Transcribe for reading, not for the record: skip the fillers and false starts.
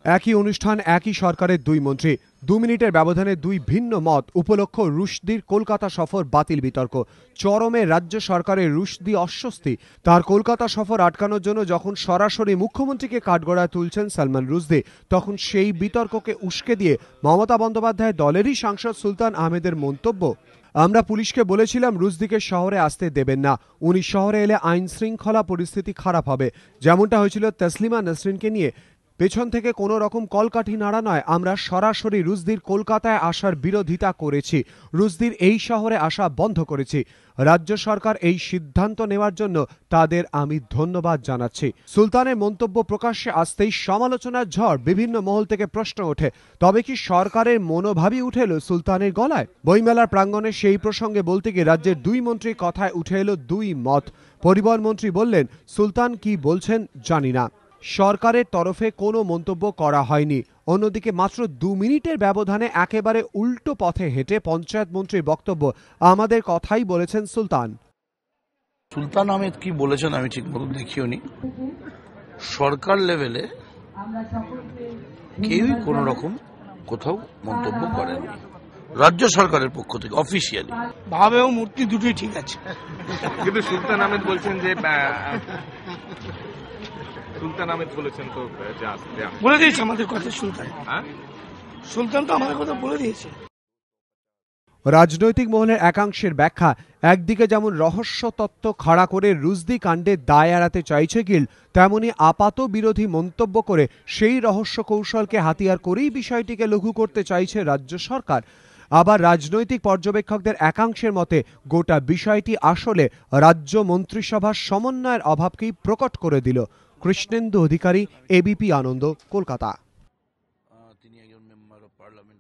একই অনুষ্ঠান, একই সরকারের দুই মন্ত্রী, 2 মিনিটের ব্যবধানে দুই ভিন্ন মত। উপলক্ষ রুশদির কলকাতা সফর বাতিল, বিতর্ক চরমে রাজ্য সরকারের। রুশদি অস্বস্তি, তার কলকাতা সফর আটকানোর জন্য যখন সরাসরি মুখ্যমন্ত্রীকে কাঠগড়ায় তুলছেন সালমান রুশদি, তখন সেই বিতর্ককে উস্কে দিয়ে মমতা বন্দ্যোপাধ্যায় দলেরই সাংসদ সুলতান আহমেদের মন্তব্য, আমরা পুলিশকে বলেছিলাম রুশদিকে শহরে আসতে দেবেন না, উনি শহরে এলে আইন শৃঙ্খলা পরিস্থিতি খারাপ হবে, যেমনটা হয়েছিল তসলিমা নাসরিনকে নিয়ে। পেছন থেকে কোনো রকম কলকাঠি নাড়া নয়, আমরা সরাসরি রুশদির কলকাতায় আসার বিরোধিতা করেছি, রুশদির এই শহরে আসা বন্ধ করেছি। রাজ্য সরকার এই সিদ্ধান্ত নেওয়ার জন্য তাদের আমি ধন্যবাদ জানাচ্ছি। সুলতানের মন্তব্য প্রকাশ্যে আসতেই সমালোচনার ঝড়, বিভিন্ন মহল থেকে প্রশ্ন ওঠে, তবে কি সরকারের মনোভাবই উঠে এলো সুলতানের গলায়? বইমেলার প্রাঙ্গণে সেই প্রসঙ্গে বলতে গিয়ে রাজ্যের দুই মন্ত্রীর কথায় উঠে এলো দুই মত। পরিবহন মন্ত্রী বললেন, সুলতান কি বলছেন জানি না, সরকারের তরফে কোনো মন্তব্য করা হয়নি। অন্যদিকে মাত্র 2 মিনিটের ব্যবধানে একেবারে উল্টো পথে হেঁটে পঞ্চায়েত মন্ত্রীর বক্তব্য, আমাদের কথাই বলেছেন সুলতান। সুলতান আহমেদ কি বলেছেন আমি ঠিক মতো দেখিওনি। সরকার লেভেলে কেউই কোন রকম কোথাও মন্তব্য করেনি, রাজ্য সরকারের পক্ষ থেকে অফিসিয়ালি। ভাবে ও মূর্তি দুটোই ঠিক আছে, কিন্তু সুলতান আহমেদ বলছেন যে সুলতান আহমেদ বলেছেন তো বলে দিয়েছে আমাদের কথা। সুলতান হ্যাঁ, সুলতান তো আমাদের কথা বলে দিয়েছে। রাজনৈতিক মহলের একাংশের ব্যাখ্যা, একদিকে যেমন রহস্য তত্ত্ব খাড়া করে রুশদি কাণ্ডে দায় এড়াতে চাইছে গিল, তেমনি আপাত বিরোধী মন্তব্য করে সেই রহস্য কৌশলকে হাতিয়ার করেই বিষয়টিকে লঘু করতে চাইছে রাজ্য সরকার। আবার রাজনৈতিক পর্যবেক্ষকদের একাংশের মতে গোটা বিষয়টি আসলে রাজ্য মন্ত্রিসভার সমন্বয়ের অভাবকেই প্রকট করে দিল। কৃষ্ণেন্দু অধিকারী, এবিপি আনন্দ, কলকাতা। তিনি একজন মেম্বার অফ পার্লামেন্ট।